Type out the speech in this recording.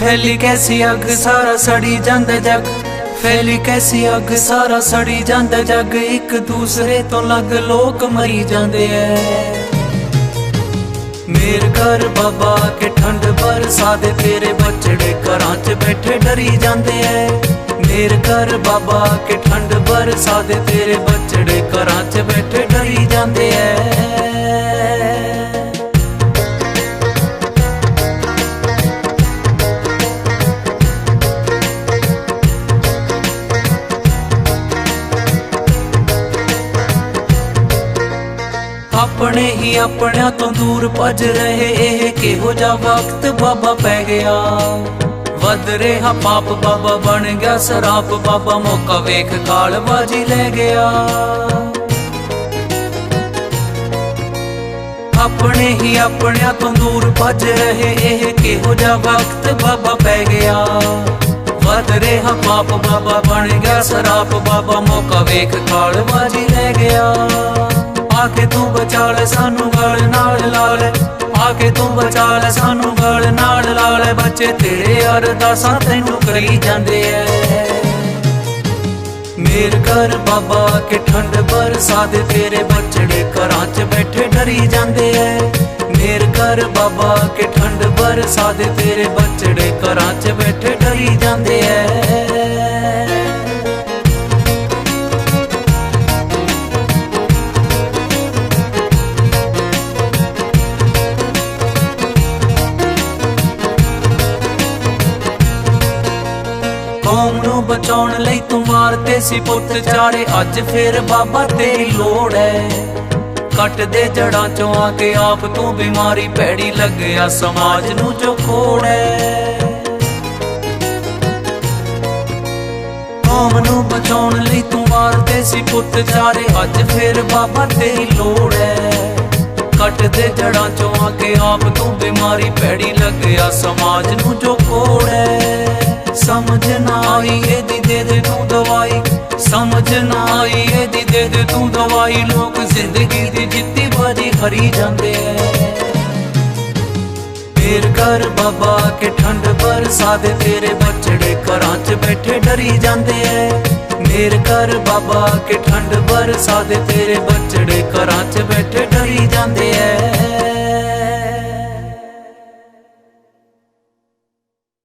फैली कैसी अग सारा सड़ी जांदा जग, फैली कैसी अग सारा सड़ी जांदा जग। एक दूसरे तो लग लोग मरी जांदे ऐ। मेर कर बाबा के ठंड बरसा दे, तेरे बछड़े घरां च बैठे डरी जांदे ऐ। मेर कर बाबा के ठंड बरसा दे, तेरे बछड़े घरां च बैठे डरी जांदे ऐ। अपने ही अपने तो दूर भज रहे, एह किहो जा वक्त बाबा पै गया। वध रहा पाप बाबा बन गया सराप, बाबा मौका वेख कालबाजी ले गया। अपने ही अपने तो दूर भज रहे, एह किहो जा वक्त बाबा पै गया। वध रहा पाप बाबा बन गया सराप, बाबा मौका वेख कालबाजी ले गया। आके तू बचा ले सानू गल नाल लाल, आके तू बचा ले सानू गल नाल लाल। बच्चे तेरे अरदासां तैनू करी जांदे ऐ। मेर कर बाबा के ठंड बरसा दे, तेरे बछड़े घरां च बैठे डरी जांदे ऐ। मेर कर बाबा के ठंड बरसा दे, तेरे बछड़े घरां च बैठे डरी जांदे ऐ। कौम नू बचाउण लई तू मारते सी पुत्त चारे, अज फिर बाबा तेरी लोड़ है। कट दे जड़ां चों आके आप तू बीमारी भैड़ी लग्या समाज नू जो खोड़ है। कौम नू बचाउण लई तू मारते सी पुत्त चारे, अज फिर बाबा तेरी लोड़ है। कट दे जड़ां चों आके आप तू बीमारी भैड़ी लग्या समाज नू जो खोड़ है। समझ ना आई एदी दे दे तू दवाई, समझ ना आई एदी दे दे तू दवाई। लोग जिंदगी दी जित्ती बाजी हरी जांदे ऐ। मेर कर बाबा के ठंड बरसा दे, तेरे बछड़े घरां च बैठे डरी जांदे ऐ। मेर कर बाबा के ठंड बरसा दे, तेरे बछड़े घरां च बैठे डरी जांदे ऐ।